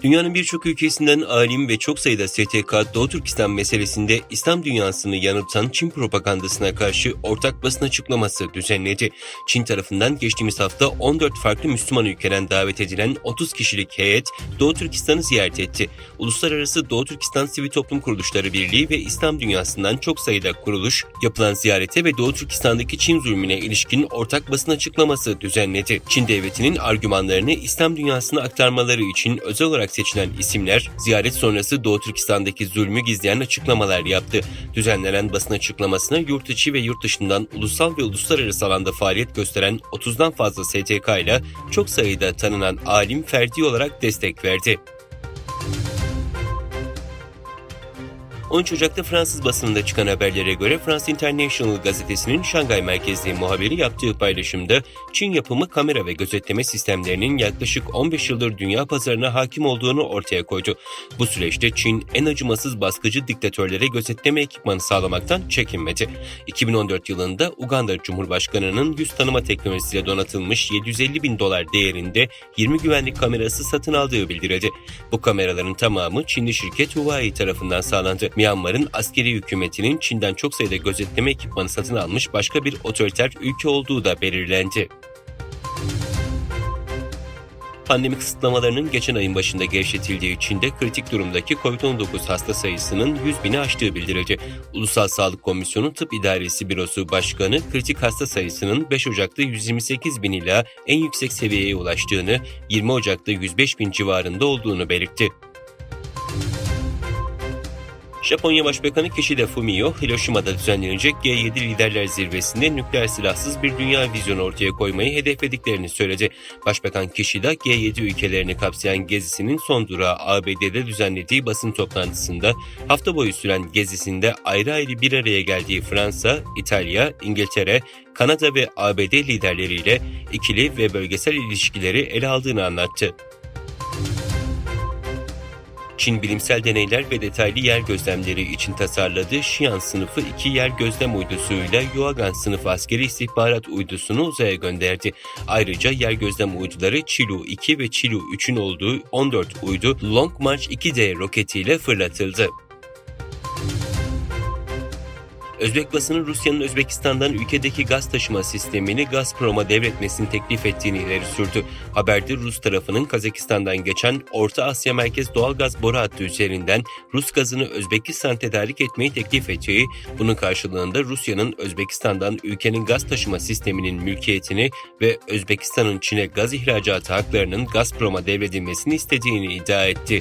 Dünyanın birçok ülkesinden alim ve çok sayıda STK, Doğu Türkistan meselesinde İslam dünyasını yanıltan Çin propagandasına karşı ortak basın açıklaması düzenledi. Çin tarafından geçtiğimiz hafta 14 farklı Müslüman ülkeden davet edilen 30 kişilik heyet Doğu Türkistan'ı ziyaret etti. Uluslararası Doğu Türkistan Sivil Toplum Kuruluşları Birliği ve İslam dünyasından çok sayıda kuruluş, yapılan ziyarete ve Doğu Türkistan'daki Çin zulmüne ilişkin ortak basın açıklaması düzenledi. Çin devletinin argümanlarını İslam dünyasına aktarmaları için özel olarak seçilen isimler, ziyaret sonrası Doğu Türkistan'daki zulmü gizleyen açıklamalar yaptı. Düzenlenen basın açıklamasına yurt içi ve yurt dışından ulusal ve uluslararası alanda faaliyet gösteren 30'dan fazla STK ile çok sayıda tanınan alim ferdi olarak destek verdi. 13 Ocak'ta Fransız basınında çıkan haberlere göre France International gazetesinin Şangay merkezli muhabiri yaptığı paylaşımda Çin yapımı kamera ve gözetleme sistemlerinin yaklaşık 15 yıldır dünya pazarına hakim olduğunu ortaya koydu. Bu süreçte Çin en acımasız baskıcı diktatörlere gözetleme ekipmanı sağlamaktan çekinmedi. 2014 yılında Uganda Cumhurbaşkanı'nın yüz tanıma teknolojisiyle donatılmış $750.000 değerinde 20 güvenlik kamerası satın aldığı bildirildi. Bu kameraların tamamı Çinli şirket Huawei tarafından sağlandı. Myanmar'ın askeri hükümetinin Çin'den çok sayıda gözetleme ekipmanı satın almış başka bir otoriter ülke olduğu da belirlendi. Pandemi kısıtlamalarının geçen ayın başında gevşetildiği Çin'de kritik durumdaki COVID-19 hasta sayısının 100.000'i aştığı bildirildi. Ulusal Sağlık Komisyonu Tıp İdaresi Bürosu Başkanı kritik hasta sayısının 5 Ocak'ta 128.000 ila en yüksek seviyeye ulaştığını, 20 Ocak'ta 105.000 civarında olduğunu belirtti. Japonya Başbakanı Kishida Fumio, Hiroşima'da düzenlenecek G7 Liderler Zirvesi'nde nükleer silahsız bir dünya vizyonu ortaya koymayı hedeflediklerini söyledi. Başbakan Kishida, G7 ülkelerini kapsayan gezisinin son durağı ABD'de düzenlediği basın toplantısında, hafta boyu süren gezisinde ayrı ayrı bir araya geldiği Fransa, İtalya, İngiltere, Kanada ve ABD liderleriyle ikili ve bölgesel ilişkileri ele aldığını anlattı. Çin bilimsel deneyler ve detaylı yer gözlemleri için tasarladığı Xi'an sınıfı 2 yer gözlem uydusuyla Yuagan sınıfı askeri istihbarat uydusunu uzaya gönderdi. Ayrıca yer gözlem uyduları Chilu 2 ve Chilu 3'ün olduğu 14 uydu Long March 2D roketiyle fırlatıldı. Özbek basını Rusya'nın Özbekistan'dan ülkedeki gaz taşıma sistemini Gazprom'a devretmesini teklif ettiğini ileri sürdü. Haberde Rus tarafının Kazakistan'dan geçen Orta Asya Merkez Doğalgaz boru hattı üzerinden Rus gazını Özbekistan tedarik etmeyi teklif ettiği, bunun karşılığında Rusya'nın Özbekistan'dan ülkenin gaz taşıma sisteminin mülkiyetini ve Özbekistan'ın Çin'e gaz ihracatı haklarının Gazprom'a devredilmesini istediğini iddia etti.